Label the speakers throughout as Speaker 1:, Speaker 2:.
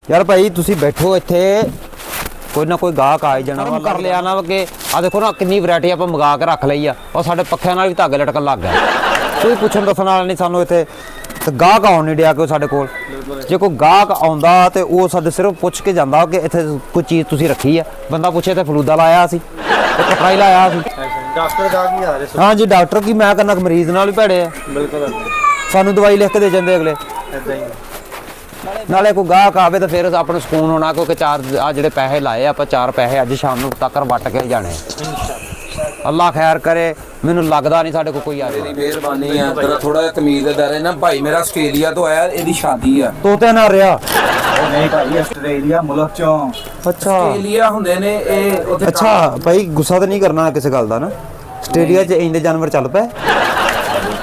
Speaker 1: यार भाई तुसी बैठो इत्थे कोई ना कोई गाहक आ जाना वा कर लिया ना कि आ देखो ना कितनी वैरायटी आप मंगा के रख लई आ और साडे पक्खियां नाल भी धागे लटकन लग गए कोई पुछन दसन वाला नहीं सानू इत्थे ते गाहक आउण नहीं दिया कोई साडे कोल जे कोई गाहक आउंदा ते ओ साडे सिर्फ पुछ के जांदा कि इत्थे कोई चीज़ तुसी रखी है बंदा पूछे ते फलूदा लाया सी ते कपड़ा ही लाया सी
Speaker 2: डॉक्टर गाहक नहीं आ रहे
Speaker 1: हाँ जी डॉक्टर की मैं करना मरीज नाल भी भैड़े आ
Speaker 2: बिल्कुल
Speaker 1: सानू दवाई लिख के दे जांदे अगले
Speaker 2: ऐसा ही
Speaker 1: नाले कोई गाहक आवे तो फिर अपने सुकून होना क्योंकि चार आ जिहड़े पैसे लाए आप चार पैसे अज शाम तक वट के जाने अल्लाह खैर करे मैनू लगदा नहीं साडे कोई आ
Speaker 3: तेरी मेहरबानी है तेरा थोड़ा जिहा तमीज़दार है ना भाई मेरा आस्ट्रेलिया तो आया ਇਹਦੀ ਸ਼ਾਦੀ ਆ
Speaker 1: तोते ना रहा
Speaker 2: नहीं भाई ऑस्ट्रेलिया मुल्क चों
Speaker 1: अच्छा
Speaker 3: ਆਸਟ੍ਰੇਲੀਆ ਹੁੰਦੇ ਨੇ ਇਹ ਉੱਥੇ
Speaker 1: अच्छा भाई गुस्सा तो नहीं करना किसी गल का ना आस्ट्रेलिया च इंदे जानवर चल पे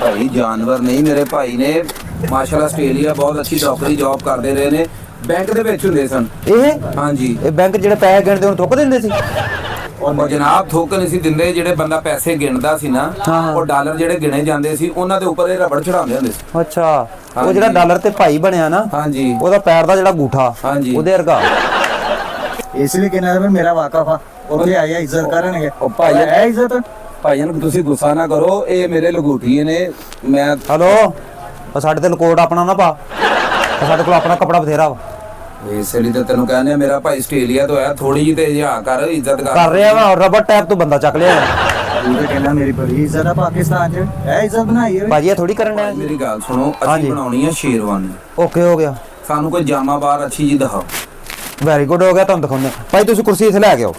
Speaker 3: ਭਾਈ ਜਾਨਵਰ ਨਹੀਂ ਮੇਰੇ ਭਾਈ ਨੇ ਮਾਸ਼ਾਅੱਲਾ ਆਸਟ੍ਰੇਲੀਆ ਬਹੁਤ ਅੱਛੀ ਡਾਕਟਰੀ ਜੌਬ ਕਰਦੇ ਰਹੇ ਨੇ ਬੈਂਕ ਦੇ ਵਿੱਚ ਹੁੰਦੇ ਸਨ ਹਾਂਜੀ
Speaker 1: ਇਹ ਬੈਂਕ ਜਿਹੜੇ ਪੈਸੇ ਗਿਣਦੇ ਉਹਨੂੰ ਥੁੱਕ ਦਿੰਦੇ ਸੀ
Speaker 3: ਉਹ ਜਨਾਬ ਥੁੱਕ ਨਹੀਂ ਸੀ ਦਿੰਦੇ ਜਿਹੜੇ ਬੰਦਾ ਪੈਸੇ ਗਿਣਦਾ ਸੀ ਨਾ ਉਹ ਡਾਲਰ ਜਿਹੜੇ ਗਿਣੇ ਜਾਂਦੇ ਸੀ ਉਹਨਾਂ ਦੇ ਉੱਪਰ ਇਹ ਰਬੜ ਚੜਾਉਂਦੇ ਹੁੰਦੇ ਸੀ
Speaker 1: ਅੱਛਾ ਉਹ ਜਿਹੜਾ ਡਾਲਰ ਤੇ ਭਾਈ ਬਣਿਆ ਨਾ
Speaker 3: ਹਾਂਜੀ
Speaker 1: ਉਹਦਾ ਪੈਰ ਦਾ ਜਿਹੜਾ ਗੂਠਾ ਉਹਦੇ ਵਰਗਾ
Speaker 2: इसलिए कहना है मेरा वाकफ आ ਉੱਥੇ ਆਇਆ ਇੱਜ਼ਤ ਕਰਨਗੇ
Speaker 3: ਉਹ ਭਾਈ
Speaker 2: ਹੈ ਇੱਜ਼ਤ
Speaker 3: ਭਾਈਆਂ ਤੁਸੀਂ ਗੁੱਸਾ ਨਾ ਕਰੋ ਇਹ ਮੇਰੇ ਲਗੂਠੀਏ ਨੇ ਮੈਂ
Speaker 1: ਹੈਲੋ ਉਹ ਸਾਡੇ ਤੇ ਲਕੋਟ ਆਪਣਾ ਨਾ ਪਾ ਸਾਡੇ ਕੋਲ ਆਪਣਾ ਕੱਪੜਾ ਬਥੇਰਾ ਵਾ
Speaker 3: ਇਸ ਲਈ ਤਾਂ ਤੈਨੂੰ ਕਹਿੰਦੇ ਆ ਮੇਰਾ ਭਾਈ ਆਸਟ੍ਰੇਲੀਆ ਤੋਂ ਆਇਆ ਥੋੜੀ ਜਿਹੀ ਤੇ ਜਿਹਾ ਕਰ ਇੱਜ਼ਤ
Speaker 1: ਕਰ ਰਿਹਾ ਵਾ ਰਬੜ ਟੈਪ ਤੋਂ ਬੰਦਾ ਚੱਕ ਲਿਆ
Speaker 2: ਇਹ ਕਹਿਣਾ ਮੇਰੀ ਬੜੀ ਇੱਜ਼ਤ ਆ ਪਾਕਿਸਤਾਨ 'ਚ ਇਹ ਇੱਜ਼ਤ ਬਣਾਈ ਹੈ
Speaker 1: ਭਾਜੀ ਇਹ ਥੋੜੀ ਕਰਨ ਡਿਆ
Speaker 3: ਮੇਰੀ ਗੱਲ ਸੁਣੋ ਅਸੀਂ ਬਣਾਉਣੀ ਆ ਸ਼ੇਰਵਾਨੀ
Speaker 1: ਓਕੇ ਹੋ ਗਿਆ
Speaker 3: ਸਾਨੂੰ ਕੋਈ ਜਾਮਾ ਬਾਰ ਅੱਛੀ ਜੀ ਦਿਖਾਓ
Speaker 1: ਵੈਰੀ ਗੁੱਡ ਹੋ ਗਿਆ ਤੁਹਾਨੂੰ ਦਿਖਾਉਂਦੇ ਭਾਈ ਤੁਸੀਂ ਕੁਰਸੀ ਇੱਥੇ ਲੈ ਕੇ ਆਓ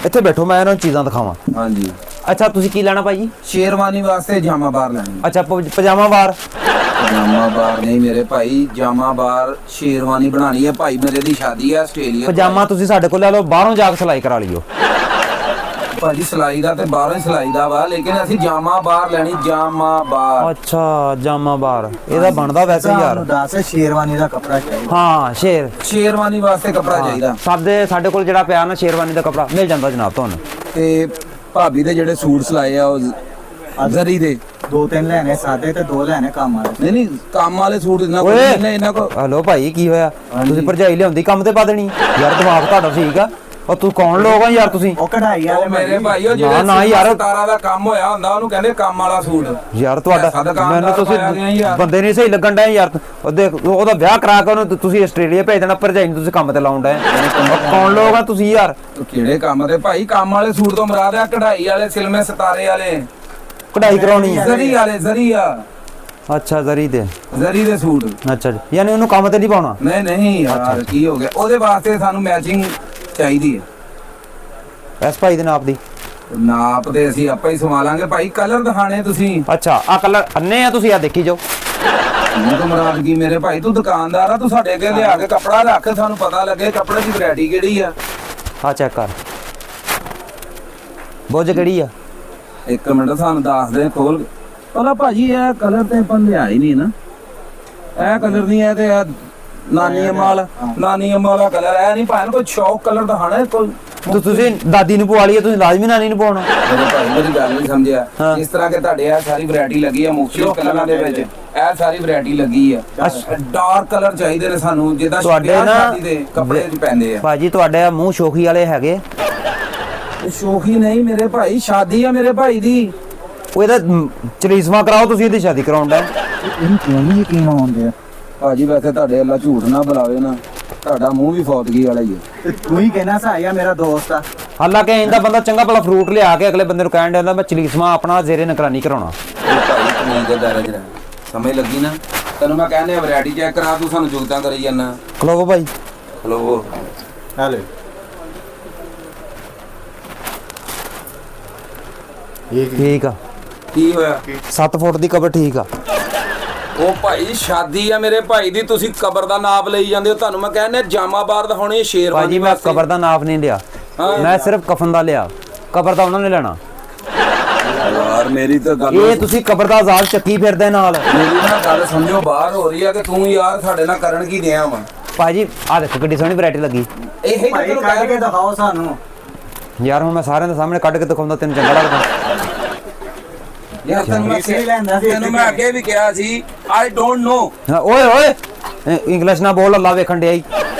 Speaker 1: ਇੱਥੇ ਬੈਠੋ ਮੈਂ ਇਹਨਾਂ ਨੂੰ ਚੀਜ਼ਾਂ ਦਿਖਾਵਾਂ
Speaker 3: ਹਾਂਜੀ
Speaker 1: ਅੱਛਾ ਤੁਸੀਂ ਕੀ ਲੈਣਾ ਭਾਈ
Speaker 3: ਸ਼ੇਰਵਾਨੀ ਵਾਸਤੇ ਜਾਮਾ ਬਾਰ ਲੈਣੀ
Speaker 1: ਅੱਛਾ ਪਜਾਮਾ ਵਾਰ
Speaker 3: ਜਾਮਾ ਬਾਰ ਨਹੀਂ ਮੇਰੇ ਭਾਈ ਜਾਮਾ ਬਾਰ ਸ਼ੇਰਵਾਨੀ ਬਣਾਣੀ ਹੈ ਭਾਈ ਮੇਰੇ ਦੀ ਸ਼ਾਦੀ ਹੈ ਆਸਟ੍ਰੇਲੀਆ
Speaker 1: ਪਜਾਮਾ ਤੁਸੀਂ ਸਾਡੇ ਕੋਲ ਲੈ ਲਓ ਬਾਹਰੋਂ ਜਾ ਕੇ ਸਿਲਾਈ ਕਰਾ ਲਿਓ
Speaker 3: ਭਾਜੀ ਸਿਲਾਈ ਦਾ ਤੇ ਬਾਹਰੋਂ ਹੀ ਸਿਲਾਈ ਦਾ ਵਾ ਲੇਕਿਨ ਅਸੀਂ ਜਾਮਾ ਬਾਰ ਲੈਣੀ ਜਾਮਾ ਬਾਰ
Speaker 1: ਅੱਛਾ ਜਾਮਾ ਬਾਰ ਇਹਦਾ ਬਣਦਾ ਵੈਸੇ ਯਾਰ
Speaker 2: ਦੱਸ ਸ਼ੇਰਵਾਨੀ ਦਾ ਕੱਪੜਾ ਚਾਹੀਦਾ
Speaker 1: ਹਾਂ
Speaker 3: ਸ਼ੇਰਵਾਨੀ ਵਾਸਤੇ ਕੱਪੜਾ ਚਾਹੀਦਾ
Speaker 1: ਸਾਡੇ ਕੋਲ ਜਿਹੜਾ ਪਿਆ ਨਾ ਸ਼ੇਰਵਾਨੀ ਦਾ ਕੱਪੜਾ ਮਿਲ ਜਾਂਦਾ ਜਨਾਬ ਤੁਹਾਨੂੰ
Speaker 3: ਤੇ ਭਾਬੀ ਦੇ ਜਿਹੜੇ ਸੂਟ ਸਿਲਾਏ ਆ ਉਹ ਜ਼ਰੀ ਦੇ
Speaker 2: ਦੋ ਤਿੰਨ ਲੈਣੇ ਸਾਦੇ ਤੇ ਦੋ ਲੈਣੇ ਕੰਮ ਵਾਲੇ
Speaker 3: ਨਹੀਂ ਕੰਮ ਵਾਲੇ ਸੂਟ ਇਹਨਾਂ ਕੋ
Speaker 1: ਹਲੋ ਭਾਈ ਕੀ ਹੋਇਆ ਤੁਸੀਂ ਭਰਜਾਈ ਲਿਆਉਂਦੀ ਕੰਮ ਤੇ ਪਾ ਦੇਣੀ ਯਾਰ ਦਿਮਾਗ ਤੁਹਾਡਾ ਠੀਕ ਆ ਉਹ ਤੂੰ ਕੌਣ ਲੋਕ ਆ ਯਾਰ ਤੁਸੀਂ
Speaker 2: ਉਹ ਕਢਾਈ ਵਾਲੇ
Speaker 3: ਮੇਰੇ ਭਾਈ ਉਹ ਜਿਹੜੇ
Speaker 1: ਨਾ ਯਾਰ
Speaker 3: ਤਾਰਾ ਦਾ ਕੰਮ ਹੋਇਆ ਹੁੰਦਾ ਉਹਨੂੰ ਕਹਿੰਦੇ ਕੰਮ ਵਾਲਾ ਸੂਟ
Speaker 1: ਯਾਰ ਤੁਹਾਡਾ ਮੈਨੂੰ ਤੁਸੀਂ ਬੰਦੇ ਨਹੀਂ ਸਹੀ ਲੱਗਣ ਡਏ ਯਾਰ ਉਹ ਦੇਖ ਉਹਦਾ ਵਿਆਹ ਕਰਾ ਕੇ ਉਹਨੂੰ ਤੁਸੀਂ ਆਸਟ੍ਰੇਲੀਆ ਭੇਜ ਦੇਣਾ ਭਰਜਾਈ ਨੂੰ ਤੁਸੀਂ ਕੰਮ ਤੇ ਲਾਉਣ ਡਏ ਕੌਣ ਲੋਕ ਆ ਤੁਸੀਂ ਯਾਰ
Speaker 3: ਕਿਹੜੇ ਕੰਮ ਤੇ ਭਾਈ ਕੰਮ ਵਾਲੇ ਸੂਟ ਤੋਂ ਮੁਰਾਦ ਆ ਕਢਾਈ ਵਾਲੇ ਸਿਲਮੇ ਸਿਤਾਰੇ ਵਾਲੇ
Speaker 1: ਕਢਾਈ ਕਰਾਉਣੀ ਹੈ
Speaker 3: ਜ਼ਰੀ ਵਾਲੇ ਜ਼ਰੀ ਆ
Speaker 1: ਅੱਛਾ ਜ਼ਰੀ ਦੇ
Speaker 3: ਸੂਟ
Speaker 1: ਅੱਛਾ ਜੀ ਯਾਨੀ ਉਹਨੂੰ ਕੰਮ ਤੇ ਨਹੀਂ ਪਾਉਣਾ
Speaker 3: ਨਹੀਂ ਯਾਰ ਕੀ ਹੋ ਗਿਆ ਉਹਦੇ ਵਾਸਤੇ ਸਾਨੂੰ ਮੈਚਿੰਗ ਚਾਹੀਦੀ ਹੈ
Speaker 1: ਐਸ ਭਾਈ ਦੇ ਨਾਪ ਦੀ
Speaker 3: ਨਾਪ ਤੇ ਅਸੀਂ ਆਪਾਂ ਹੀ ਸਵਾਲਾਂਗੇ ਭਾਈ ਕਲਰ ਦਿਖਾਣੇ ਤੁਸੀਂ
Speaker 1: ਅੱਛਾ ਆ ਕਲਰ ਅੰਨੇ ਆ ਤੁਸੀਂ ਆ ਦੇਖੀ ਜਾਓ
Speaker 3: ਮੈਨੂੰ ਤਾਂ ਮੁਰਾਦ ਕੀ ਮੇਰੇ ਭਾਈ ਤੂੰ ਦੁਕਾਨਦਾਰ ਆ ਤੂੰ ਸਾਡੇ ਅੱਗੇ ਲਿਆ ਕੇ ਕੱਪੜਾ ਰੱਖ ਸਾਨੂੰ ਪਤਾ ਲੱਗੇ ਕੱਪੜੇ ਦੀ ਵੈਰਾਈਟੀ ਕਿਹੜੀ ਆ
Speaker 1: ਆ ਚੈੱਕ ਕਰ ਬੋਝ ਕਿਹੜੀ ਆ
Speaker 3: ਇੱਕ ਮਿੰਟ ਸਾਨੂੰ ਦੱਸ ਦੇ ਖੋਲ ਪਹਿਲਾਂ ਭਾਜੀ ਇਹ ਕਲਰ ਤੇ ਆਪਾਂ ਲਿਆ ਹੀ ਨਹੀਂ ਨਾ ਇਹ ਕਲਰ ਨਹੀਂ ਹੈ ਤੇ ਨਾਨੀ ਅਮਾ ਵਾਲਾ ਕਲਰ ਹੈ ਨਹੀਂ ਭਾਵੇਂ ਕੋਈ ਸ਼ੌਕ ਕਲਰ ਦਿਖਾਣਾ ਕੋਈ
Speaker 1: ਤੁਸੀਂ ਦਾਦੀ ਨੂੰ ਪਵਾ ਲਈਏ ਤੁਸੀਂ ਲਾਜ਼ਮੀ ਨਾਨੀ ਨੂੰ ਪਾਉਣਾ
Speaker 3: ਮੇਰੇ ਭਾਈ ਮੇਰੀ ਗੱਲ ਨਹੀਂ ਸਮਝਿਆ ਇਸ ਤਰ੍ਹਾਂ ਕਿ ਤੁਹਾਡੇ ਆ ਸਾਰੀ ਵੈਰਾਈਟੀ ਲੱਗੀ ਆ ਮੁਖਤਲਿਫ ਕਲਰਾਂ ਦੇ ਵਿੱਚ ਇਹ ਸਾਰੀ ਵੈਰਾਈਟੀ ਲੱਗੀ ਆ ਡਾਰਕ ਕਲਰ ਚਾਹੀਦੇ ਨੇ ਸਾਨੂੰ ਜਿੱਦਾਂ
Speaker 1: ਤੁਹਾਡੇ ਨਾ
Speaker 3: ਦੇ ਕੱਪੜੇ 'ਚ ਪੈਂਦੇ ਆ
Speaker 1: ਭਾਜੀ ਤੁਹਾਡੇ ਮੂੰਹ ਸ਼ੋਖੀ ਵਾਲੇ ਹੈਗੇ
Speaker 3: ਸ਼ੋਖੀ ਨਹੀਂ ਮੇਰੇ ਭਾਈ ਸ਼ਾਦੀ ਆ ਮੇਰੇ ਭਾਈ ਦੀ
Speaker 1: ਉਹ ਇਹਦਾ ਚਲੀਸਵਾ ਕਰਾਓ ਤੁਸੀਂ ਇਹਦੀ ਸ਼ਾਦੀ ਕਰਾਉਣ ਦਾ
Speaker 2: ਇਹਨੂੰ ਕਿਉਂ ਨਹੀਂ ਯਕੀਨ ਆਉਂਦੇ ਆ
Speaker 3: ਭਾਜੀ ਵੈਸੇ ਤੁਹਾਡੇ ਅੱਲਾ ਝੂਠ ਨਾ ਬੁਲਾਵੇ ਨਾ ਤੁਹਾਡਾ ਮੂੰਹ ਵੀ ਫੌਤਗੀ ਵਾਲਾ ਹੀ ਹੈ
Speaker 2: ਤੇ ਤੂੰ ਹੀ ਕਹਿਣਾ ਸਾਇਆ ਮੇਰਾ ਦੋਸਤ ਆ
Speaker 1: ਹਾਲਾਂਕਿ ਇਹਦਾ ਬੰਦਾ ਚੰਗਾ ਭਲਾ ਫਰੂਟ ਲਿਆ ਕੇ ਅਗਲੇ ਬੰਦੇ ਨੂੰ ਕਹਿਣ ਦਿੰਦਾ ਮੈਂ ਚਲੀਸਵਾ ਆਪਣਾ ਜ਼ੇਰੇ ਨਕਰਾਨੀ ਕਰਾਉਣਾ
Speaker 3: ਭਾਈ ਤਮੀਜ਼ ਦੇ ਦਾਇਰੇ 'ਚ ਰਹਿ ਸਮਝ ਲੱਗੀ ਨਾ ਤੈਨੂੰ ਮੈਂ ਕਹਿੰਦਾ ਵੈਰਾਈਟੀ ਚੈੱਕ ਕਰਾ ਤੂੰ ਸਾਨੂੰ ਜੁਗਤਾਂ ਕਰੀ ਜਾਂਦਾ
Speaker 1: ਖਲੋਵੋ ਭਾਈ
Speaker 3: ਖਲੋਵੋ
Speaker 2: ਹਾਲੇ
Speaker 1: ਠੀਕ ਆ
Speaker 3: ਕੀ ਹੋਇਆ
Speaker 1: 7 ਫੁੱਟ ਦੀ ਕਬਰ ਠੀਕ ਆ
Speaker 3: ਉਹ ਭਾਈ ਸ਼ਾਦੀ ਆ ਮੇਰੇ ਭਾਈ ਦੀ ਤੁਸੀਂ ਕਬਰ ਦਾ ਨਾਪ ਲਈ ਜਾਂਦੇ ਹੋ ਤੁਹਾਨੂੰ ਮੈਂ ਕਹਿੰਦਾ ਜਾਮਾ ਬਾਰ ਦਿਖਾਉਣੀ ਸ਼ੇਰਵਾਨੀ
Speaker 1: ਭਾਜੀ ਮੈਂ ਕਬਰ ਦਾ ਨਾਪ ਨਹੀਂ ਲਿਆ ਮੈਂ ਸਿਰਫ ਕਫਨ ਦਾ ਲਿਆ ਕਬਰ ਦਾ ਉਹਨਾਂ ਨੇ ਲੈਣਾ
Speaker 3: ਯਾਰ ਮੇਰੀ ਤਾਂ ਗੱਲ
Speaker 1: ਇਹ ਤੁਸੀਂ ਕਬਰ ਦਾ ਆਜ਼ਾਦ ਚੱਕੀ ਫਿਰਦੇ ਨਾਲ
Speaker 3: ਮੇਰੀ ਨਾ ਗੱਲ ਸਮਝੋ ਬਾਹਰ ਹੋ ਰਹੀ ਆ ਕਿ ਤੂੰ ਯਾਰ ਸਾਡੇ ਨਾਲ ਕਰਨ ਕੀ ਦਿਆ ਵਾ
Speaker 1: ਭਾਜੀ ਆ ਦੇਖੋ ਕਿੱਡੀ ਸੋਹਣੀ ਵੈਰਾਈਟੀ ਲੱਗੀ
Speaker 3: ਇਹ ਹੀ
Speaker 2: ਭਾਈ ਕੱਢ ਕੇ ਦਿਖਾਓ ਸਾਨੂੰ
Speaker 1: ਯਾਰ ਹੁਣ ਮੈਂ ਸਾਰਿਆਂ ਦੇ ਸਾਹਮਣੇ ਕੱਢ ਕੇ ਦਿਖਾਉਂਦਾ ਤੈਨੂੰ ਚੰਗਾ ਲੱਗਦਾ
Speaker 3: ਯਾਰ ਤੈਨੂੰ ਮੈਂ ਅੱਗੇ ਵੀ ਕਿਹਾ ਸੀ ਆਈ ਡੋਨਟ ਨੋ
Speaker 1: ਓਏ ਓਏ ਇੰਗਲਿਸ਼ ਨਾ ਬੋਲ ਅੱਲਾ ਵੇਖਣ ਡਿਆ ਈ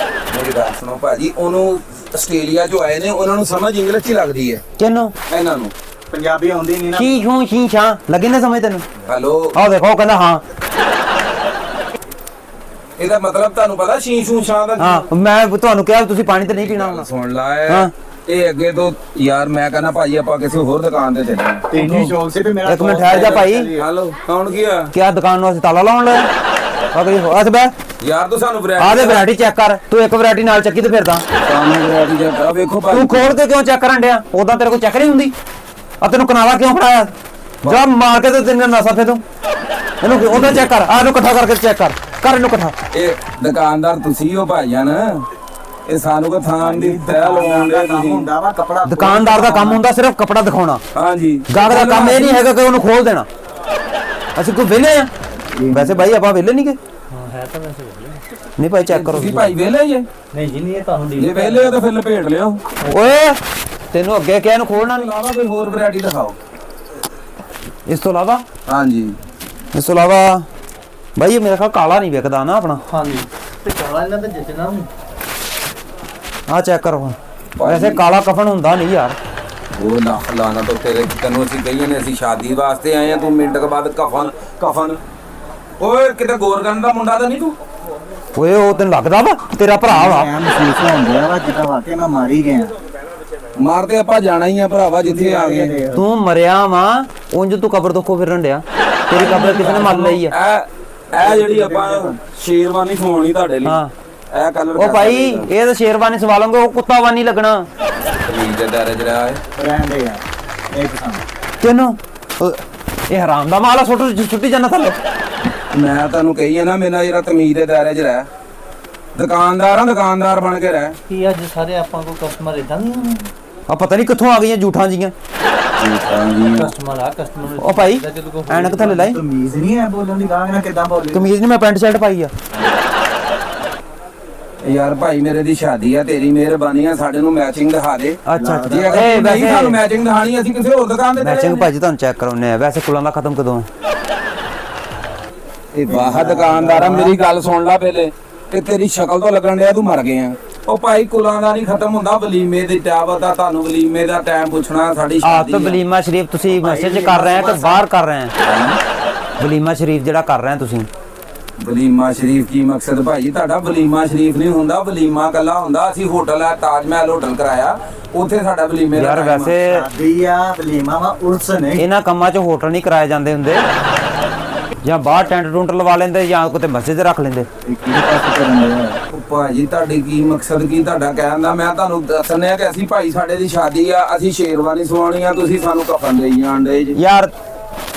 Speaker 3: ਮੇਰੀ ਗੱਲ ਸੁਣੋ ਭਾਜੀ, ਉਹਨੂੰ ਆਸਟ੍ਰੇਲੀਆ ਚੋਂ ਆਏ ਨੇ, ਉਹਨਾਂ ਨੂੰ ਸਮਝ ਇੰਗਲਿਸ਼ ਚ ਹੀ ਲੱਗਦੀ ਹੈ
Speaker 1: ਕਿਹਨੂੰ?
Speaker 3: ਇਹਨਾਂ ਨੂੰ।
Speaker 2: ਪੰਜਾਬੀ ਆਉਂਦੀ ਨਹੀਂ ਨਾ।
Speaker 1: ਕੀ ਹੂੰ ਸ਼ੀ ਛਾਂ ਲੱਗੇ ਨਾ ਸਮਝ ਤੈਨੂੰ?
Speaker 3: ਹੈਲੋ,
Speaker 1: ਆਹ ਦੇਖੋ ਉਹ ਕਹਿੰਦਾ ਹਾਂ
Speaker 3: ਇਹਦਾ ਮਤਲਬ ਤੁਹਾਨੂੰ ਪਤਾ ਸ਼ੀ ਸ਼ੂ ਸ਼ਾਂ ਦਾ?
Speaker 1: ਹਾਂ ਮੈਂ ਤੁਹਾਨੂੰ ਕਿਹਾ ਤੁਸੀਂ ਪਾਣੀ ਤੇ ਨਹੀਂ ਪੀਣਾ ਹੁਣ।
Speaker 3: ਸੁਣ ਲਾ
Speaker 1: ਹਾਂ।
Speaker 3: ਇਹ ਅੱਗੇ ਤੋਂ ਯਾਰ ਮੈਂ ਕਹਿੰਦਾ ਭਾਜੀ ਆਪਾਂ ਕਿਸੇ ਹੋਰ ਦੁਕਾਨ ਤੇ ਚੱਲੀਏ।
Speaker 2: ਤੇ ਇੰਨੀ ਸ਼ੌਕ ਸੀ ਤੇ ਮੇਰਾ
Speaker 1: ਇੱਕ ਮਿੰਟ ਠਹਿਰ ਜਾ ਭਾਈ।
Speaker 3: ਹੈਲੋ, ਕੌਣ ਗਿਆ?
Speaker 1: ਕਿਆ ਦੁਕਾਨ ਨੂੰ ਅਸੀਂ ਤਾਲਾ ਲਾਉਣ ਲਿਆ? ਅਗਲੀ ਹੋ ਅੱਛ ਬੈ
Speaker 3: ਯਾਰ ਤੂੰ ਸਾਨੂੰ
Speaker 1: ਆਹ ਦੇ ਵੈਰਾਈਟੀ ਚੈੱਕ ਕਰ, ਤੂੰ ਇੱਕ ਵੈਰਾਈਟੀ ਨਾਲ ਚੱਕੀ ਤੇ ਫਿਰਦਾ।
Speaker 3: ਸਾਨੂੰ ਵੈਰਾਈਟੀ ਦਾ ਵੇਖੋ ਭਾਜੀ।
Speaker 1: ਤੂੰ ਖੋਲ ਕੇ ਕਿਉਂ ਚੈੱਕ ਕਰਨ ਡਿਆ? ਉਦਾਂ ਤੇਰੇ ਕੋਲ ਚੈੱਕ ਨਹੀਂ ਹੁੰਦੀ? ਆ ਤੈਨੂੰ ਕਨਾਵਾ ਕਿਉਂ ਫੜਾਇਆ? ਜਾ ਮਾਰ ਕੇ ਤੇ ਤੈਨੂੰ ਨਸਾ ਫੇ ਤੂੰ ਇਹਨੂੰ ਉਹਦਾ ਚੈੱਕ ਕਰ, ਆਹ ਨੂੰ ਇਕੱਠਾ ਕਰਕੇ ਚੈੱਕ ਕਰ ਇਹਨੂੰ ਇਕੱਠਾ।
Speaker 3: ਇਹ ਦੁਕਾਨਦਾਰ ਤੁਸੀਂ ਹੋ ਭਾਈਜਾਨ, ਇਹ ਸਾਨੂੰ ਕੋ ਥਾਂ ਦੀ ਤੈਅ ਲਵਾਉਂਦੇ ਤੁਸੀਂ।
Speaker 2: ਹੁੰਦਾ ਵਾ ਕਪੜਾ।
Speaker 1: ਦੁਕਾਨਦਾਰ ਦਾ ਕੰਮ ਹੁੰਦਾ ਸਿਰਫ ਕੱਪੜਾ ਦਿਖਾਉਣਾ।
Speaker 3: ਹਾਂਜੀ,
Speaker 1: ਗਾਹਕ ਦਾ ਕੰਮ ਇਹ ਨਹੀਂ ਹੈਗਾ ਕਿ ਉਹਨੂੰ ਖੋਲ ਦੇਣਾ। ਅਸੀਂ ਕੋਈ ਵਿਹਲੇ ਆ? ਵੈਸੇ ਭਾਈ ਆਪਾਂ ਵਿਹਲੇ ਨਹੀਂ ਗਏ।
Speaker 4: ਹੈ ਤਾਂ ਵੈਸੇ
Speaker 1: ਨਹੀਂ ਭਾਈ ਚੈੱਕ ਕਰੋ
Speaker 3: ਤੁਸੀਂ ਭਾਈ ਵੇਲੇ ਜੇ?
Speaker 4: ਨਹੀਂ ਜੀ, ਨਹੀਂ ਇਹ ਤੁਹਾਨੂੰ
Speaker 3: ਜੇ ਵੇਲੇ ਹੋ ਤਾਂ ਫਿਰ ਲਪੇਟ ਲਿਓ।
Speaker 1: ਓਏ ਤੈਨੂੰ ਅੱਗੇ ਕਿਹਾ ਇਹਨੂੰ ਖੋਲਣਾ ਨਹੀਂ।
Speaker 3: ਇਲਾਵਾ ਕੋਈ ਹੋਰ ਵੈਰਾਈਟੀ ਦਿਖਾਓ।
Speaker 1: ਇਸ ਤੋਂ ਇਲਾਵਾ
Speaker 3: ਹਾਂਜੀ,
Speaker 1: ਇਸ ਤੋਂ ਇਲਾਵਾ ਭਾਈ ਇਹ ਮੇਰਾ ਖਿਆਲ ਕਾਲਾ ਨਹੀਂ ਵਿਕਦਾ ਨਾ ਆਪਣਾ।
Speaker 4: ਹਾਂਜੀ ਤੇ ਕਾਲਾ ਇਹਨਾਂ ਦਾ ਜਿੱਤਣਾ
Speaker 1: ਆਹ ਚੈੱਕ ਕਰੋ। ਵੈਸੇ ਕਾਲਾ ਕਫਨ ਹੁੰਦਾ ਨਹੀਂ ਯਾਰ।
Speaker 3: ਉਹ ਲੱਖ ਲਾਣਾ ਤੋਂ ਤੇਰੇ ਤੈਨੂੰ ਅਸੀਂ ਕਹੀਏ ਨੇ ਅਸੀਂ ਸ਼ਾਦੀ ਵਾਸਤੇ ਆਏ ਆ, ਤੂੰ ਮਿੰਟ ਕੇ ਬਾਅਦ ਕਫਨ। ਓਏ ਕਿਤੇ ਗੋਰਗਨ ਦਾ ਮੁੰਡਾ ਤਾਂ ਨਹੀਂ ਤੂੰ?
Speaker 1: ਓਏ ਉਹ ਤੈਨੂੰ ਲੱਗਦਾ ਵਾ ਤੇਰਾ ਭਰਾ ਵਾ?
Speaker 2: ਮੈਂ ਮਹਿਸੂਸ ਹੁੰਦਾ ਵਾ ਜਿੱਦਾਂ ਵਾਕਿਆ ਮੈਂ ਮਾਰੀ ਗਿਆ।
Speaker 3: ਮਾਰਦੇ ਆਪਾਂ ਜਾਣਾ ਹੀ ਆ ਭਰਾਵਾ ਜਿੱਥੇ ਆ ਗਏ।
Speaker 1: ਤੂੰ ਮਰਿਆ ਵਾ ਉਂਝ ਤੂੰ ਕਬਰ ਤੋਂ ਖੋ ਫਿਰਨ ਡਿਆ। ਤੇਰੀ ਕਬਰ ਕਿਸੇ ਨੇ ਮੰਨ ਲਈ ਆ।
Speaker 3: ਇਹ ਜਿਹੜੀ ਆਪਾਂ ਸ਼ੇਰਵਾਨੀ ਸਵਾਉਣੀ ਤੁਹਾਡੇ ਲਈ,
Speaker 1: ਹਾਂ
Speaker 3: ਇਹ ਕਲਰ
Speaker 1: ਉਹ ਭਾਈ ਇਹ ਤਾਂ ਸ਼ੇਰਵਾਨੀ ਸਵਾ ਲਵਾਂਗੇ, ਉਹ ਕੁੱਤਾਵਾਨੀ ਲੱਗਣਾ।
Speaker 3: ਤਮੀਜ਼ ਦੇ ਦਾਇਰੇ ਜਿਹੜਾ ਹੈ
Speaker 2: ਰਹਿੰਦੇ ਆ ਇਹ ਕਿਸਮ।
Speaker 1: ਤੈਨੂੰ ਇਹ ਹਰਾਮ ਦਾ ਮਾਲ ਆ, ਸੁੱਟੀ ਜਾਣਾ ਥੱਲੇ।
Speaker 3: ਮੈਂ ਤੁਹਾਨੂੰ ਕਹੀ ਆ ਨਾ, ਮੇਰਾ ਜਿਹੜਾ ਤਮੀਜ਼ ਦੇ ਦਾਇਰੇ 'ਚ ਰਹਿ। ਦੁਕਾਨਦਾਰ ਬਣ ਕੇ ਰਹਿ।
Speaker 4: ਕੀ ਅੱਜ ਸਾਰੇ ਆਪਾਂ ਕੋ ਕਸਟਮਰ ਇਦਾਂ ਨਹੀਂ
Speaker 1: ਆ ਪਤਾ ਨਹੀਂ ਕਿੱਥੋਂ ਆ ਗਈਆਂ ਜੂਠਾਂ ਜੀਆਂ।
Speaker 4: ਕਸਟਮਰ ਆ ਕਸਟਮਰ
Speaker 1: ਉਹ ਭਾਈ ਐਨਕ ਥੱਲੇ ਲਾਈ।
Speaker 2: ਤਮੀਜ਼ ਨਹੀਂ ਹੈ ਬੋਲਣ ਦੀ, ਗਾਹ ਨਾ ਕਿੱਦਾਂ ਬੋਲੇ।
Speaker 1: ਕਮੀਜ਼ ਨਹੀਂ, ਮੈਂ ਪੈਂਟ ਸ਼ਰਟ ਪਾਈ ਆ।
Speaker 3: ਯਾਰ ਭਾਈ ਮੇਰੇ ਦੀ ਸ਼ਾਦੀ ਆ, ਤੇਰੀ ਮਿਹਰਬਾਨੀ ਆ, ਸਾਡੇ ਨੂੰ ਮੈਚਿੰਗ ਦਿਖਾ ਦੇ।
Speaker 1: ਅੱਛਾ
Speaker 3: ਜੇ ਅਗਰ
Speaker 1: ਇਹ
Speaker 3: ਨਹੀਂ ਸਾਨੂੰ
Speaker 1: ਵੈਸੇ
Speaker 3: ਮੈਚਿੰਗ ਦਿਖਾਣੀ, ਅਸੀਂ ਕਿਸੇ ਹੋਰ ਦੁਕਾਨ ਤੇ
Speaker 1: ਮੈਚਿੰਗ ਭਾਜੀ ਤੁਹਾਨੂੰ ਚੈੱਕ ਕਰਾਉਨੇ ਆ। ਵੈਸੇ ਕੁਲਾਂ ਦਾ ਖਤਮ ਕਦੋਂ?
Speaker 3: ਇਹ ਵਾਹ ਦੁਕਾਨਦਾਰਾ ਮੇਰੀ ਗੱਲ ਸੁਣ ਲੈ ਪਹਿਲੇ, ਤੇ ਤੇਰੀ ਸ਼ਕਲ ਤੋਂ ਲੱਗਣ ਡਿਆ ਤੂੰ ਮਰ ਗਏ ਆ। ਉਹ ਭਾਈ ਕੁਲਾਂ ਦਾ ਨਹੀਂ ਖਤਮ ਹੁੰਦਾ, ਵਲੀਮੇ ਦੀ ਟਾਈਮ ਦਾ ਤੁਹਾਨੂੰ ਵਲੀਮੇ ਦਾ ਟਾਈਮ ਪੁੱਛਣਾ। ਸਾਡੀ
Speaker 1: ਆ
Speaker 3: ਸ਼ਾਦੀ
Speaker 1: ਤਾਂ ਵਲੀਮਾ ਸ਼ਰੀਫ ਤੁਸੀਂ ਮੈਸੇਜ ਕਰ ਰਹੇ ਆ ਕਿ ਬਾਹਰ ਕਰ ਰਹੇ ਆ? ਵਲੀਮਾ ਸ਼ਰੀਫ ਜਿਹੜਾ ਕਰ ਰਹੇ ਆ ਤੁਸੀਂ।
Speaker 3: ਵਲੀਮਾ ਸ਼ਰੀਫ ਕੀ ਮਕਸਦ ਭਾਈ ਤੁਹਾਡਾ? ਵਲੀਮਾ ਸ਼ਰੀਫ ਨਹੀਂ ਹੁੰਦਾ, ਵਲੀਮਾ ਕੱਲਾ ਹੁੰਦਾ। ਅਸੀਂ ਹੋਟਲ ਹੈ ਤਾਜ ਮਹਿਲ ਹੋਟਲ ਕਰਾਇਆ, ਉੱਥੇ ਸਾਡਾ ਵਲੀਮੇ ਦਾ
Speaker 1: ਯਾਰ
Speaker 3: time ਆ।
Speaker 1: ਵੈਸੇ
Speaker 2: ਸ਼ਾਦੀ ਆ ਵਲੀਮਾ ਵਾ ਉਰਸ ਨਹੀਂ।
Speaker 1: ਇਹਨਾਂ ਕੰਮਾਂ 'ਚ ਹੋਟਲ ਨਹੀਂ ਕਰਾਏ ਜਾਂਦੇ ਹੁੰਦੇ, ਜਾਂ ਬਾਹਰ ਟੈਂਟ ਟੂੰਟ ਲਵਾ ਲੈਂਦੇ ਜਾਂ ਕਿਤੇ ਮਸਜਿਦ ਰੱਖ ਲੈਂਦੇ।
Speaker 2: ਇਹ ਕਿਹਦੇ ਪਾਸੇ ਕਰਨ ਦੇ ਆ?
Speaker 3: ਉਹ ਭਾਜੀ ਤੁਹਾਡੀ ਕੀ ਮਕਸਦ ਕੀ ਤੁਹਾਡਾ ਕਹਿਣ ਦਾ? ਮੈਂ ਤੁਹਾਨੂੰ ਦੱਸਣਿਆ ਕਿ ਅਸੀਂ ਭਾਈ ਸਾਡੇ ਦੀ ਸ਼ਾਦੀ ਆ, ਅਸੀਂ ਸ਼ੇਰਵਾਨੀ ਸਵਾਉਣੀ ਆ, ਤੁਸੀਂ ਸਾਨੂੰ ਕਫਨ ਦੇਈ ਜਾਂਦੇ ਜੀ।
Speaker 1: ਯਾਰ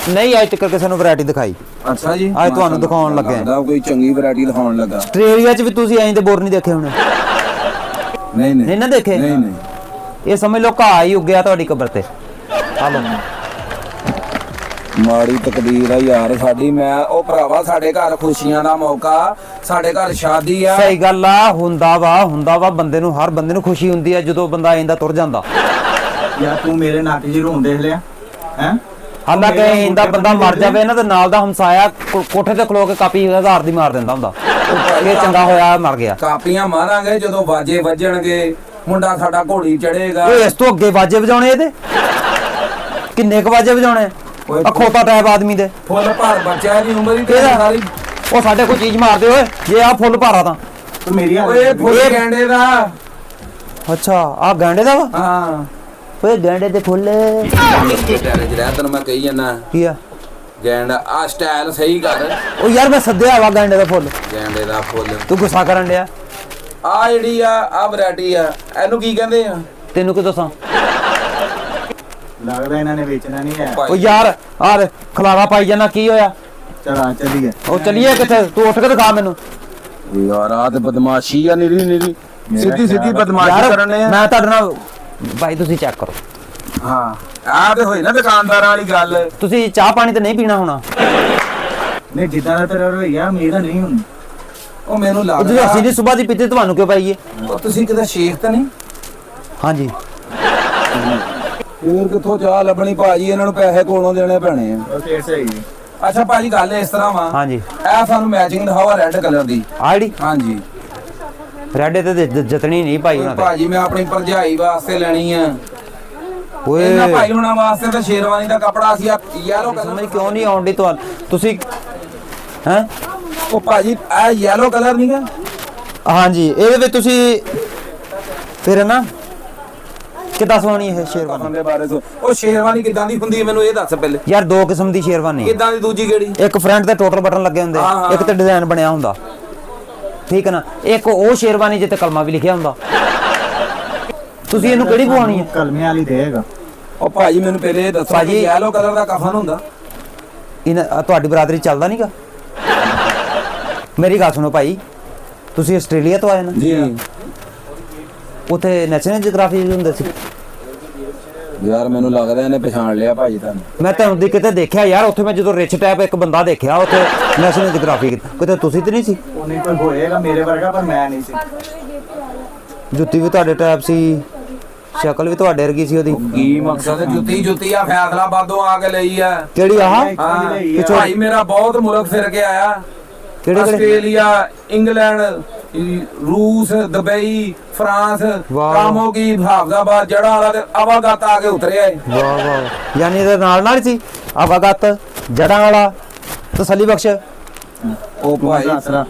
Speaker 1: ਨਹੀਂ ਅੱਜ ਤੱਕ ਕਿਸੇ ਨੂੰ ਵੈਰਾਈਟੀ ਦਿਖਾਈ।
Speaker 3: ਅੱਛਾ ਜੀ,
Speaker 1: ਅੱਜ ਤੁਹਾਨੂੰ ਦਿਖਾਉਣ ਲੱਗੇ ਆ।
Speaker 3: ਲੱਗਦਾ ਕੋਈ ਚੰਗੀ ਵੈਰਾਈਟੀ ਦਿਖਾਉਣ ਲੱਗਾ।
Speaker 1: ਆਸਟ੍ਰੇਲੀਆ 'ਚ ਵੀ ਤੁਸੀਂ ਐਂ ਦੇ ਬੋਰ ਨਹੀਂ ਦੇਖੇ ਹੋਣੇ।
Speaker 3: ਨਹੀਂ
Speaker 1: ਨਹੀਂ ਨਾ ਦੇਖੇ?
Speaker 3: ਨਹੀਂ
Speaker 1: ਇਹ ਸਮਝ ਲਓ ਘਾਹ ਹੀ ਉੱਗਿਆ ਤੁਹਾਡੀ ਕਬਰ ਤੇ। ਆ ਲਓ
Speaker 3: ਮਾੜੀ ਤਕਦੀਰ ਆ ਯਾਰ ਸਾਡੀ। ਮੈਂ ਉਹ ਭਰਾਵਾ ਸਾਡੇ ਘਰ ਖੁਸ਼ੀਆਂ ਦਾ ਮੌਕਾ, ਸਾਡੇ ਘਰ ਸ਼ਾਦੀ ਆ।
Speaker 1: ਸਹੀ ਗੱਲ ਆ। ਹੁੰਦਾ ਵਾ ਬੰਦੇ ਨੂੰ, ਹਰ ਬੰਦੇ ਨੂੰ ਖੁਸ਼ੀ ਹੁੰਦੀ ਆ ਜਦੋਂ ਬੰਦਾ ਆਇੰਦਾ ਤੁਰ ਜਾਂਦਾ।
Speaker 2: ਯਾਰ ਤੂੰ ਮੇਰੇ ਨੱਕ 'ਚ ਰੋਣ ਦੇਖ ਲਿਆ ਹੈ?
Speaker 1: ਹਾਲਾਂਕਿ ਆਇੰਦਾ ਬੰਦਾ ਮਰ ਜਾਵੇ ਨਾ ਤੇ ਨਾਲ ਦਾ ਹਮਸਾਇਆ ਕੋਠੇ ਤੇ ਖਲੋ ਕੇ ਕਾਪੀ 1000 ਦੀ ਮਾਰ ਦਿੰਦਾ ਹੁੰਦਾ। ਇਹ ਚੰਗਾ ਹੋਇਆ ਮਰ ਗਿਆ।
Speaker 3: ਕਾਪੀਆਂ ਮਾਰਾਂਗੇ ਜਦੋਂ ਬਾਜੇ ਵੱਜਣਗੇ, ਮੁੰਡਾ ਸਾਡਾ ਘੋੜੀ ਚੜੇਗਾ।
Speaker 1: ਓਏ ਇਸ ਤੋਂ ਅੱਗੇ ਬਾਜੇ ਵਜਾਉਣੇ ਇਹਦੇ? ਕਿੰਨੇ ਕੁ ਬਾਜੇ ਵਜਾਉਣੇ?
Speaker 3: ਓਏ
Speaker 1: ਖੋਤਾ ਟੈਪ ਆਦਮੀ ਦੇ।
Speaker 3: ਫੁੱਲ ਭਰ ਬੱਚਾ ਦੀ ਉਮਰ ਹੀ
Speaker 1: ਕਿਹਦਾ?
Speaker 3: ਸਾਰੀ।
Speaker 1: ਉਹ ਸਾਡੇ ਕੋਲ ਚੀਜ਼ ਮਾਰਦੇ ਓਏ ਜੇ ਆ ਫੁੱਲ ਭਾਰਾ ਤਾਂ।
Speaker 2: ਤੂੰ ਮੇਰੀ
Speaker 3: ਓਏ ਫੁੱਲ ਗੈਂਡੇ ਦਾ।
Speaker 1: ਅੱਛਾ ਆ ਗਾਂਡੇ ਦਾ ਵਾ?
Speaker 3: ਹਾਂ
Speaker 1: ਓਏ ਗਾਂਡੇ ਦੇ ਫੁੱਲ
Speaker 3: ਜਿਹੜਾ ਤੈਨੂੰ ਮੈਂ ਕਹੀ ਜਾਂਦਾ
Speaker 1: ਕੀ ਆ?
Speaker 3: ਗੈਂਡ ਆ ਸਟਾਈਲ ਸਹੀ ਕਰ।
Speaker 1: ਉਹ ਯਾਰ ਮੈਂ ਸੱਦਿਆ ਵਾ ਗਾਂਡੇ ਦਾ ਫੁੱਲ,
Speaker 3: ਗੈਂਡੇ ਦਾ ਫੁੱਲ
Speaker 1: ਤੂੰ ਗੁੱਸਾ ਕਰਨ ਡਿਆ?
Speaker 3: ਆ ਜਿਹੜੀ ਆ ਵੈਰਾਈਟੀ ਆ, ਇਹਨੂੰ ਕੀ ਕਹਿੰਦੇ ਆ?
Speaker 1: ਤੈਨੂੰ ਕੀ ਦੱਸਾਂ?
Speaker 2: ਲੱਗਦਾ ਇਹਨਾਂ ਨੇ ਵੇਚਣਾ ਨਹੀਂ ਹੈ।
Speaker 1: ਉਹ ਯਾਰ ਆ ਖਲਾਰਾ ਪਾਈ ਜਾਣਾ, ਕੀ ਹੋਇਆ?
Speaker 2: ਚਲਾ ਚੱਲੀਏ।
Speaker 1: ਉਹ ਚੱਲੀਏ ਕਿੱਥੇ? ਤੂੰ ਉੱਠ ਕੇ ਦਿਖਾ ਮੈਨੂੰ।
Speaker 3: ਯਾਰ ਆ ਤੇ ਬਦਮਾਸ਼ੀ ਆ ਨਿਰੀ ਸਿੱਧੀ
Speaker 2: ਖਿਆਲ
Speaker 3: ਬਦਮਾਸ਼ੀ
Speaker 1: ਯਾਰ
Speaker 3: ਕਰਨੇ ਆ।
Speaker 1: ਮੈਂ ਤੁਹਾਡੇ ਨਾਲ ਭਾਈ ਤੁਸੀਂ ਚੈੱਕ ਕਰੋ।
Speaker 3: ਹਾਂ ਆ ਤੇ ਹੋਈ ਨਾ ਦੁਕਾਨਦਾਰਾਂ ਵਾਲੀ ਗੱਲ।
Speaker 1: ਤੁਸੀਂ ਚਾਹ ਪਾਣੀ ਤੇ ਨਹੀਂ ਪੀਣਾ ਹੋਣਾ?
Speaker 2: ਨਹੀਂ ਜਿੱਦਾਂ ਦਾ ਤੇਰਾ ਰਵਈਆ ਮੇਰਾ ਨਹੀਂ ਹੁਣ।
Speaker 3: ਉਹ ਮੈਨੂੰ
Speaker 1: ਉਹ ਤੁਸੀਂ ਅਸੀਂ ਨਹੀਂ ਸੁਬਾਹ ਦੀ ਪੀਤੀ, ਤੁਹਾਨੂੰ ਕਿਉਂ ਪਾਈਏ?
Speaker 3: ਉਹ ਤੁਸੀਂ ਕਿਤੇ ਸ਼ੇਖ ਤਾਂ ਨਹੀਂ?
Speaker 1: ਹਾਂਜੀ
Speaker 3: ਹੋਰ ਕਿੱਥੋਂ ਚਾਹ ਲੱਭਣੀ ਭਾਜੀ? ਇਹਨਾਂ ਨੂੰ ਪੈਸੇ ਕੋਲੋਂ ਦੇਣੇ ਪੈਣੇ ਆ।
Speaker 2: ਉਹ ਫੇਰ ਸਹੀ।
Speaker 3: ਅੱਛਾ ਭਾਜੀ ਗੱਲ ਇਸ ਤਰ੍ਹਾਂ ਵਾ,
Speaker 1: ਹਾਂਜੀ
Speaker 3: ਇਹ ਸਾਨੂੰ ਮੈਚਿੰਗ ਦਿਖਾਵਾ ਰੈੱਡ ਕਲਰ ਦੀ।
Speaker 1: ਆਈਡੀ
Speaker 3: ਹਾਂਜੀ
Speaker 1: ਰੈਡ ਤੇ ਜਿੱਤਣੀ ਨਹੀਂ ਭਾਈ ਉਹਨਾਂ ਤੇ
Speaker 3: ਭਾਜੀ ਮੈਂ ਆਪਣੀ ਭਰਜਾਈ ਵਾਸਤੇ ਲੈਣੀ ਆ
Speaker 1: ਓਏ
Speaker 3: ਇਹਨਾਂ ਭਾਈ ਹੁਣਾਂ ਵਾਸਤੇ ਤਾਂ ਸ਼ੇਰਵਾਨੀ ਦਾ ਕੱਪੜਾ ਸੀ ਆ ਯੈਲੋ ਕਲਰ
Speaker 1: ਸਮਝ ਕਿਉਂ ਨਹੀਂ ਆਉਂਦੀ ਤੁਸੀਂ ਹੈ
Speaker 3: ਉਹ ਭਾਜੀ ਆ ਯੈਲੋ ਕਲਰ ਨਹੀਂ ਗਾ
Speaker 1: ਹਾਂਜੀ ਇਹਦੇ ਵਿੱਚ ਤੁਸੀਂ ਫਿਰ ਨਾ ਕਿੱਦਾਂ ਸਵਾਣੀ ਇਹ ਸ਼ੇਰਵਾਨੀ
Speaker 3: ਕਫਨ ਦੇ ਬਾਰੇ ਉਹ ਸ਼ੇਰਵਾਨੀ ਕਿਦਾਂ ਦੀ ਹੁੰਦੀ ਹੈ ਮੈਨੂੰ ਇਹ ਦੱਸ ਪਹਿਲੇ
Speaker 1: ਯਾਰ ਦੋ ਕਿਸਮ ਦੀ ਸ਼ੇਰਵਾਨੀ ਹੈ।
Speaker 3: ਕਿਦਾਂ ਦੀ ਦੂਜੀ ਕਿਹੜੀ
Speaker 1: ਇੱਕ ਫਰੰਟ ਤੇ ਟੋਟਲ ਬਟਨ ਲੱਗੇ ਹੁੰਦੇ
Speaker 3: ਹਾਂ, ਹਾਂ।
Speaker 1: ਇੱਕ ਤੇ ਡਿਜ਼ਾਈਨ ਬਣਿਆ ਹੁੰਦਾ ਠੀਕ ਹੈ ਨਾ ਇੱਕ ਉਹ ਸ਼ੇਰਵਾਨੀ ਜਿੱਤੇ ਕਲਮਾ ਵੀ ਲਿਖਿਆ ਹੁੰਦਾ ਤੁਸੀਂ ਇਹਨੂੰ ਕਿਹੜੀ ਪਵਾਉਣੀ ਹੈ
Speaker 2: ਕਲਮੇ ਵਾਲੀ ਦੇਗਾ
Speaker 3: ਉਹ ਭਾਜੀ ਮੈਨੂੰ ਪਹਿਲੇ ਇਹ ਦੱਸੋ
Speaker 1: ਭਾਜੀ-
Speaker 3: ਕਿ ਯੈਲੋ ਕਲਰ ਦਾ ਕਫਨ ਹੁੰਦਾ
Speaker 1: ਤੁਹਾਡੀ ਬਰਾਦਰੀ ਚੱਲਦਾ ਨਹੀਂਗਾ ਮੇਰੀ ਗੱਲ ਸੁਣੋ ਭਾਈ ਤੁਸੀਂ ਆਸਟ੍ਰੇਲੀਆ ਤੋਂ ਆਏ ਨਾ
Speaker 3: ਜੀ
Speaker 1: ਉੱਥੇ ਨੈਸ਼ਨਲ ਜਿਓਗ੍ਰਾਫੀ ਹੁੰਦੇ ਸੀ
Speaker 3: ਯਾਰ ਮੈਨੂੰ ਲੱਗਦਾ ਇਹਨੇ ਪਛਾਣ ਲਿਆ ਭਾਜੀ ਤੁਹਾਨੂੰ
Speaker 1: ਮੈਂ ਤਾਂ ਹੁੰਦੀ ਕਿਤੇ ਦੇਖਿਆ ਯਾਰ ਉੱਥੇ ਮੈਂ ਜਦੋਂ ਰਿਚ ਟੈਪ ਇੱਕ ਬੰਦਾ ਦੇਖਿਆ ਉੱਥੇ ਨੈਸ਼ਨਲ ਜਿਓਗ੍ਰਾਫੀ ਕਿਤੇ ਤੁਸੀਂ ਤੇ ਨਹੀਂ ਸੀ
Speaker 2: ਉਹਨੇ ਕੋਈ ਹੋਏਗਾ ਮੇਰੇ ਵਰਗਾ ਪਰ ਮੈਂ ਨਹੀਂ ਸੀ
Speaker 1: ਜੁੱਤੀ ਵੀ ਤੁਹਾਡੇ ਟੈਪ ਸੀ ਸ਼ਕਲ ਵੀ ਤੁਹਾਡੇ ਵਰਗੀ ਸੀ ਉਹਦੀ
Speaker 3: ਕੀ ਮਕਸਦ ਹੈ ਜੁੱਤੀ ਆ ਫੈਸਲਾਬਾਦੋਂ ਆ ਕੇ ਲਈ ਆ
Speaker 1: ਕਿਹੜੀ ਆਹ
Speaker 3: ਹਾਂ
Speaker 1: ਪਿੱਛੋਂ-
Speaker 3: ਭਾਈ ਮੇਰਾ ਬਹੁਤ ਮੁਲਕ ਫਿਰ ਕੇ ਆਇਆ
Speaker 1: ਕਿਹੜੇ ਕਿਹੜੇ
Speaker 3: ਆਸਟ੍ਰੇਲੀਆ ਇੰਗਲੈਂਡ ਰੂਸ ਦੁਬਈ ਫਰਾਂਸ
Speaker 1: ਵਾਹ।
Speaker 3: ਕਾਮੋਗੀ ਹਾਫਜ਼ਾਬਾਦ ਜੜਾ ਵਾਲਾ ਤੇ ਆਵਾਗਤ ਆ ਕੇ ਉਤਰਿਆ ਏ
Speaker 1: ਵਾਹ ਵਾਹ ਯਾਨੀ ਇਹਦੇ ਨਾਲ ਹੀ ਸੀ ਆਵਾਗਤ ਜੜਾਂ ਵਾਲਾ ਤਸੱਲੀ ਬਖਸ਼
Speaker 3: ਉਹ ਭਾਈ
Speaker 2: ਆਸਰਾ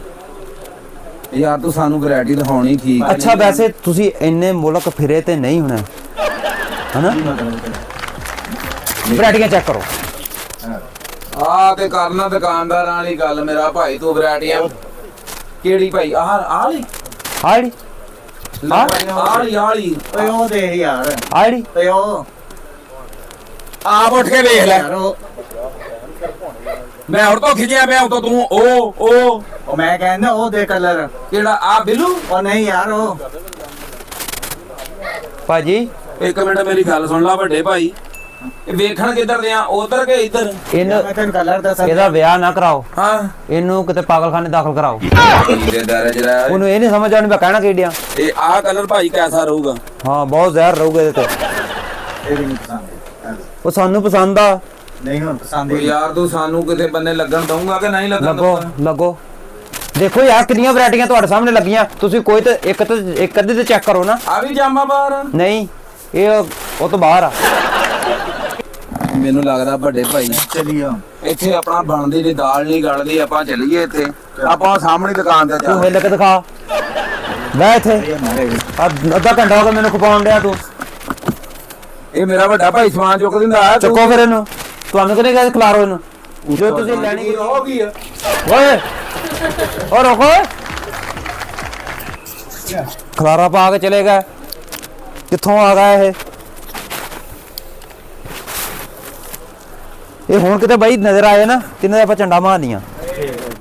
Speaker 3: ਯਾਰ ਤੂੰ ਸਾਨੂੰ ਵੈਰਾਈਟੀ ਦਿਖਾਉਣੀ ਠੀਕ ਹੈ
Speaker 1: ਅੱਛਾ ਵੈਸੇ ਤੁਸੀਂ ਇੰਨੇ ਮੁਲਕ ਫਿਰੇ ਤੇ ਨਹੀਂ ਹੋਣਾ ਹਨਾ ਵੈਰਾਈਟੀਆਂ ਚੈੱਕ ਕਰੋ
Speaker 3: ਆ ਤੇ ਕਰਨਾ ਦੁਕਾਨਦਾਰਾਂ ਵਾਲੀ ਗੱਲ ਮੇਰਾ ਭਾਈ ਤੂੰ ਵੈਰਾਈਟੀਆਂ ਕਿਹੜੀ ਭਾਈ ਆਹ ਵਾਲੀ
Speaker 1: ਆਹ ਜਿਹੜੀ
Speaker 3: ਆਹ ਵਾਲੀ
Speaker 2: ਓਏ ਉਹ ਦੇ ਯਾਰ
Speaker 1: ਆਹ ਜਿਹੜੀ
Speaker 2: ਓਏ ਉਹ
Speaker 3: ਆਪ ਉੱਠ ਕੇ ਵੇਖ ਲੈ
Speaker 2: ਯਾਰ ਉਹ
Speaker 3: ਮੈਂ ਹੁਣ ਤੋਂ ਖਿਜਿਆ ਪਿਆ ਉਤੋਂ ਤੂੰ ਉਹ
Speaker 2: ਮੈਂ ਕਹਿੰਦਾ ਉਹ ਦੇ ਕਲਰ
Speaker 3: ਕਿਹੜਾ ਆ ਬਿੱਲੂ
Speaker 2: ਉਹ ਨਹੀਂ ਯਾਰ ਉਹ
Speaker 1: ਭਾਜੀ
Speaker 3: ਇੱਕ ਮਿੰਟ ਮੇਰੀ ਗੱਲ ਸੁਣ ਲੈ ਵੱਡੇ ਭਾਈ ਇਹ ਵੇਖਣ ਕਿੱਧਰ ਦੇ ਆ ਉਧਰ ਕੇ ਇੱਧਰ
Speaker 1: ਇਹਨੂੰ
Speaker 2: ਮੈਂ ਤੈਨੂੰ ਕਲਰ ਦੱਸਾਂ
Speaker 1: ਇਹਦਾ ਵਿਆਹ ਨਾ ਕਰਾਓ
Speaker 3: ਹਾਂ
Speaker 1: ਇਹਨੂੰ ਕਿਤੇ ਪਾਗਲਖਾਨੇ ਦਾਖਲ ਕਰਾਓ
Speaker 3: ਇਹਦੇ ਦਾਇਰੇ ਚ ਰਹਿ
Speaker 1: ਉਹਨੂੰ ਇਹ ਨਹੀਂ ਸਮਝ ਆਉਣੀ ਮੈਂ ਕਹਿਣਾ ਕਿਹੜਿਆਂ
Speaker 3: ਇਹ ਆਹ ਕਲਰ ਭਾਈ ਕੈਸਾ ਰਹੂਗਾ
Speaker 1: ਹਾਂ ਬਹੁਤ ਜ਼ਹਿਰ ਰਹੂਗਾ ਇਹਦੇ ਤੇ
Speaker 2: ਇਹ ਵੀ ਨਹੀਂ ਪਸੰਦ
Speaker 1: ਉਹ ਸਾਨੂੰ ਪਸੰਦ ਆ
Speaker 2: ਨਹੀਂ ਹੁਣ ਪਸੰਦ
Speaker 3: ਓ
Speaker 2: ਹੀ
Speaker 3: ਯਾਰ ਤੂੰ ਸਾਨੂੰ ਕਿਤੇ ਬੰਨੇ ਲੱਗਣ ਦਊਂਗਾ ਕਿ ਨਹੀਂ ਲੱਗਣ
Speaker 1: ਲੱਗੋ
Speaker 3: ਦਊਂਗਾ
Speaker 1: ਲੱਗੋ ਦੇਖੋ ਯਾਰ ਕਿੰਨੀਆਂ ਵੈਰਾਈਟੀਆਂ ਤੁਹਾਡੇ ਸਾਹਮਣੇ ਲੱਗੀਆਂ ਤੁਸੀਂ ਕੋਈ ਤੇ ਇੱਕ ਅੱਧੀ ਤੇ ਚੈੱਕ ਕਰੋ ਨਾ
Speaker 3: ਆ ਵੀ ਜਾਮਾ ਬਾਹਰ
Speaker 1: ਨਹੀਂ ਇਹ ਉਹ ਤੋਂ ਬਾਹਰ ਆ
Speaker 3: ਮੈਨੂੰ ਲੱਗਦਾ ਵੱਡੇ ਭਾਈ
Speaker 2: ਚਲਿਓ
Speaker 3: ਇੱਥੇ ਆਪਣਾ ਬਣਦੀ ਨਹੀਂ ਦਾਲ ਨਹੀਂ ਗਲਦੀ ਆਪਾਂ ਚੱਲੀਏ ਇੱਥੇ ਆਪਾਂ ਸਾਹਮਣੇ ਦੁਕਾਨ ਤੇ
Speaker 1: ਤੂੰ
Speaker 3: ਚੱਲ
Speaker 1: ਹਿੱਲ ਕੇ ਦਿਖਾ ਲੈ ਇੱਥੇ
Speaker 2: ਇਹ ਮਾਰੇ
Speaker 1: ਅੱਧਾ ਘੰਟਾ ਹੋ ਗਿਆ ਮੈਨੂੰ ਖਪਾਉਣ ਡਿਆ ਤੂੰ
Speaker 3: ਇਹ ਮੇਰਾ ਵੱਡਾ ਭਾਈ ਸਮਾਨ ਚੁੱਕ ਦਿੰਦਾ ਆ
Speaker 1: ਚੱਕੋ ਫਿਰ ਇਹਨੂੰ ਤੁਹਾਨੂੰ ਕਿਹਨੇ ਕਿਹਾ ਖਿਲਾਰੋ ਇਹਨੂੰ ਜੋ ਤੁਸੀਂ ਲੈਣੀ
Speaker 3: ਹੋ ਗਈ ਆ
Speaker 1: ਓਏ ਓ ਰੁਕੋ ਖਲਾਰਾ ਪਾ ਕੇ ਚਲੇ ਗਏ ਕਿੱਥੋਂ ਆ ਗਿਆ ਇਹ ਹੁਣ ਕਿਤੇ ਬਾਈ ਨਜ਼ਰ ਆਏ ਨਾ ਕਿੰਨੇ ਆਪਾਂ ਝੰਡਾ ਮਾਰਨੀਆਂ